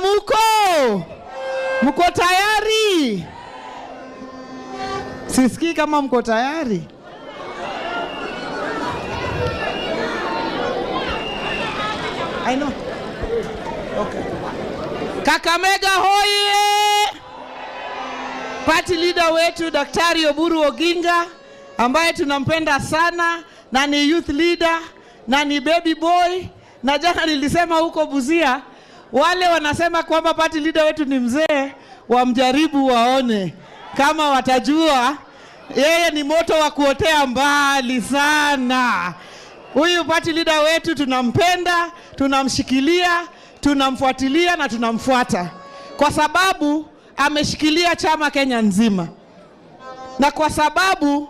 Vijana mko tayari? Sisikii kama mko tayari. I know. Okay. Kakamega hoye! Party leader wetu Daktari Oburu Oginga ambaye tunampenda sana na ni youth leader na ni baby boy, na jana nilisema huko Busia wale wanasema kwamba party leader wetu ni mzee, wamjaribu waone kama watajua yeye ni moto wa kuotea mbali sana. Huyu party leader wetu tunampenda, tunamshikilia, tunamfuatilia na tunamfuata kwa sababu ameshikilia chama Kenya nzima, na kwa sababu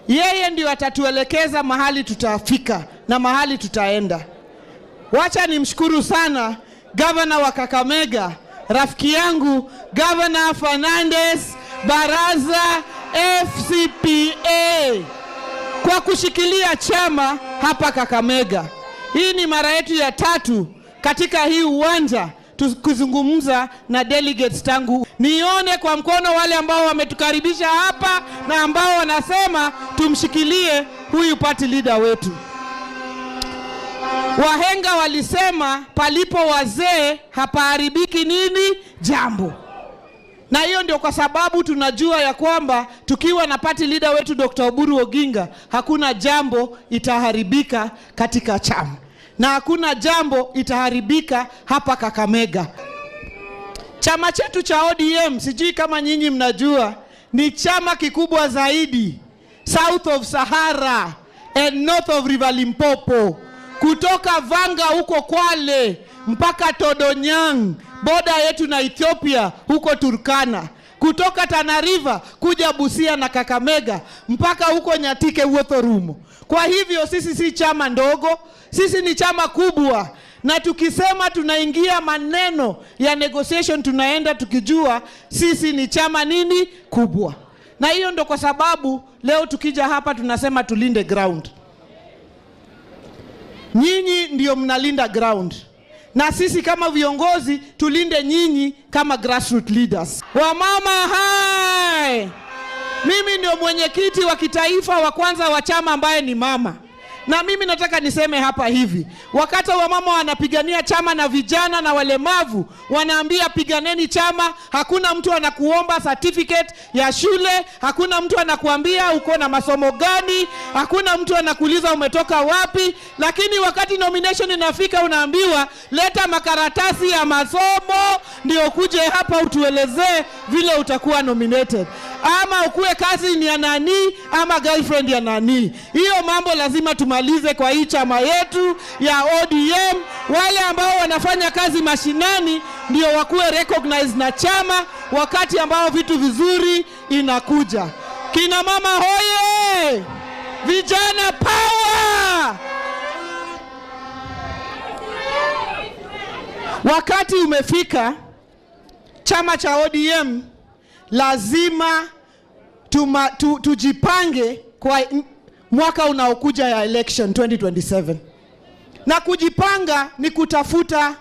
yeye ndio atatuelekeza mahali tutafika na mahali tutaenda. Wacha nimshukuru sana Governor wa Kakamega, rafiki yangu Governor Fernandez Baraza FCPA, kwa kushikilia chama hapa Kakamega. Hii ni mara yetu ya 3 katika hii uwanja kuzungumza na delegates tangu. Nione kwa mkono wale ambao wametukaribisha hapa na ambao wanasema tumshikilie huyu party leader wetu. Wahenga walisema palipo wazee hapaharibiki nini? Jambo. Na hiyo ndio kwa sababu tunajua ya kwamba tukiwa na party leader wetu Dr. Oburu Oginga, hakuna jambo itaharibika katika chama na hakuna jambo itaharibika hapa Kakamega. Chama chetu cha ODM, sijui kama nyinyi mnajua, ni chama kikubwa zaidi south of Sahara and north of River Limpopo, kutoka Vanga huko Kwale mpaka Todonyang, boda yetu na Ethiopia huko Turkana, kutoka Tana River kuja Busia na Kakamega mpaka huko Nyatike Uothorumo. Kwa hivyo sisi si chama ndogo, sisi ni chama kubwa, na tukisema tunaingia maneno ya negotiation tunaenda tukijua sisi ni chama nini? Kubwa. Na hiyo ndo kwa sababu leo tukija hapa tunasema tulinde ground. Nyinyi ndio mnalinda ground, na sisi kama viongozi tulinde nyinyi kama grassroots leaders. Wamama hai! Mimi ndio mwenyekiti wa kitaifa wa kwanza wa chama ambaye ni mama. Na mimi nataka niseme hapa hivi, wakati wamama wanapigania chama na vijana na walemavu, wanaambia piganeni chama, hakuna mtu anakuomba certificate ya shule, hakuna mtu anakuambia uko na masomo gani, hakuna mtu anakuuliza umetoka wapi, lakini wakati nomination inafika unaambiwa leta makaratasi ya masomo ndio kuje hapa utuelezee vile utakuwa nominated. Ama ukue kazi ni ya nani ama girlfriend ya nani. Hiyo mambo lazima tumalize kwa hii chama yetu ya ODM. Wale ambao wanafanya kazi mashinani ndio wakuwe recognized na chama wakati ambao vitu vizuri inakuja. Kina mama hoye! Vijana power! Wakati umefika, chama cha ODM lazima tujipange kwa mwaka unaokuja ya election 2027. Na kujipanga ni kutafuta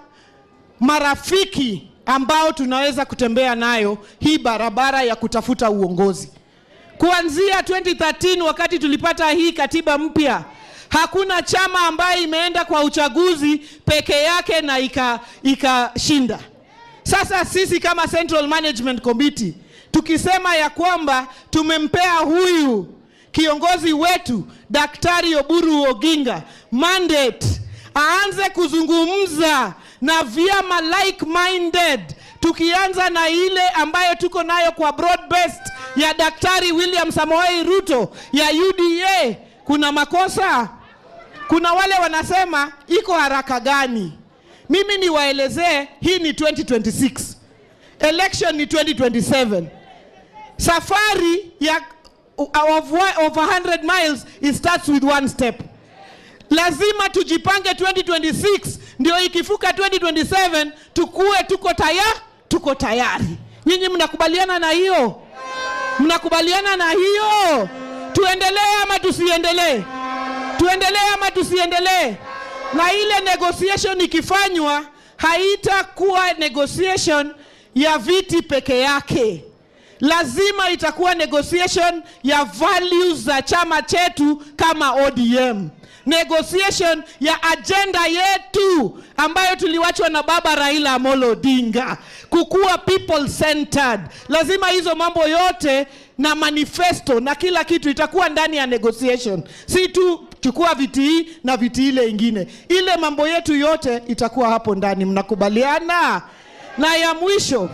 marafiki ambao tunaweza kutembea nayo hii barabara ya kutafuta uongozi. Kuanzia 2013 wakati tulipata hii katiba mpya, hakuna chama ambaye imeenda kwa uchaguzi peke yake na ikashinda. Sasa sisi kama Central Management Committee tukisema ya kwamba tumempea huyu kiongozi wetu Daktari Oburu Oginga mandate aanze kuzungumza na vyama like-minded, tukianza na ile ambayo tuko nayo kwa broad-based ya Daktari William Samoei Ruto ya UDA, kuna makosa. Kuna wale wanasema iko haraka gani? Mimi niwaelezee, hii ni 2026. Election ni 2027. Safari ya of 100 miles, it starts with one step. Lazima tujipange 2026 ndio ikifuka 2027 tukue tuko tayari. Nyinyi mnakubaliana na hiyo? Mnakubaliana na hiyo? Tuendelee ama tusiendelee? Tuendelee ama tusiendelee? Na ile negotiation ikifanywa, haitakuwa negotiation ya viti peke yake. Lazima itakuwa negotiation ya values za chama chetu kama ODM. Negotiation ya agenda yetu ambayo tuliwachwa na baba Raila Amolo Odinga, kukuwa people centered. Lazima hizo mambo yote na manifesto na kila kitu itakuwa ndani ya negotiation. Si tu chukua viti hii na viti ile ingine. Ile mambo yetu yote itakuwa hapo ndani. Mnakubaliana? Na ya mwisho,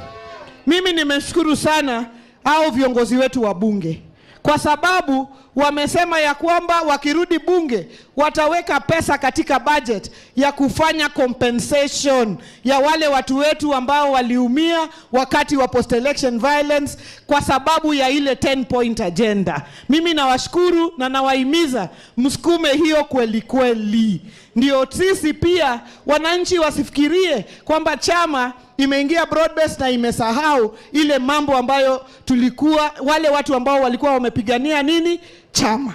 mimi nimeshukuru sana hao viongozi wetu wa bunge, kwa sababu wamesema ya kwamba wakirudi bunge wataweka pesa katika budget ya kufanya compensation ya wale watu wetu ambao waliumia wakati wa post election violence kwa sababu ya ile 10-point agenda. Mimi nawashukuru na nawahimiza msukume hiyo kweli kweli. Ndio sisi pia wananchi wasifikirie kwamba chama imeingia broad base na imesahau ile mambo ambayo tulikuwa, wale watu ambao walikuwa wamepigania nini? Chama.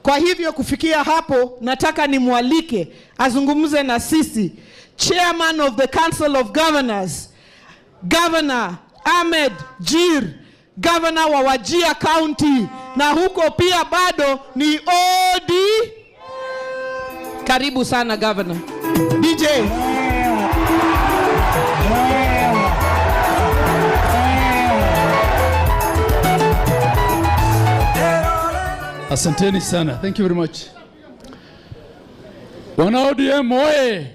Kwa hivyo kufikia hapo, nataka nimwalike azungumze na sisi Chairman of the Council of Governors, Governor Ahmed Jir, Governor wa Wajir County, na huko pia bado ni OD. Karibu sana Governor. DJ. Asanteni sana. Thank you very much. Wana ODM oye!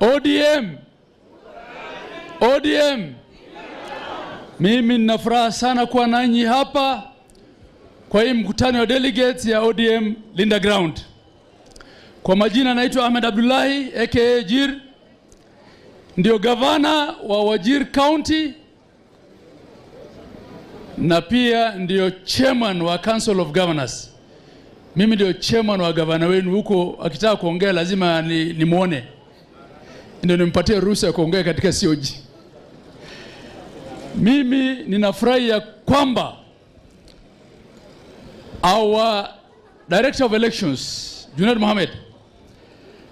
ODM! ODM! Mimi nina furaha sana kuwa nanyi hapa kwa hii mkutano wa delegates ya ODM Linda Ground. Kwa majina naitwa Ahmed Abdullahi aka Jir, ndio gavana wa Wajir County na pia ndio chairman wa Council of Governors. Mimi ndio chairman wa gavana wenu huko, akitaka kuongea lazima nimuone. Ndio nimpatie ruhusa ya kuongea katika COG. Mimi ninafurahi ya kwamba our Director of Elections, Junaid Mohamed,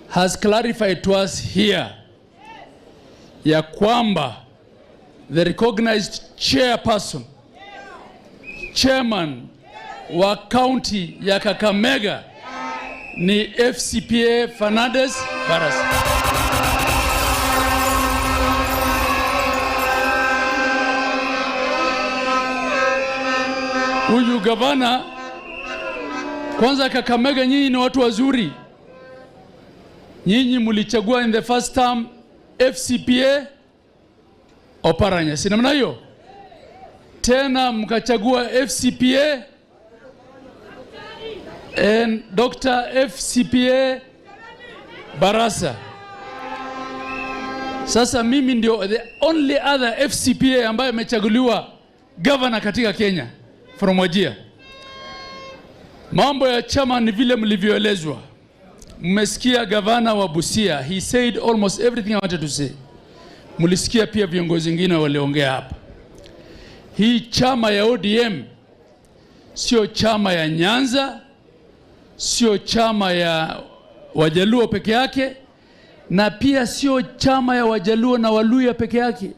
has clarified to us here ya kwamba the recognized chairperson, chairman wa county ya Kakamega ni FCPA Fernandez Barasa. Huyu gavana, kwanza Kakamega nyinyi ni watu wazuri. Nyinyi mulichagua in the first term FCPA Oparanya, si namna hiyo? Tena mkachagua FCPA and Dr. FCPA Barasa. Sasa mimi ndio the only other FCPA ambaye amechaguliwa governor katika Kenya from Wajir. Mambo ya chama ni vile mlivyoelezwa. Mmesikia gavana wa Busia, he said almost everything I wanted to say. Mlisikia pia viongozi wengine waliongea hapa. Hii chama ya ODM sio chama ya Nyanza, sio chama ya Wajaluo peke yake, na pia sio chama ya Wajaluo na Waluya peke yake.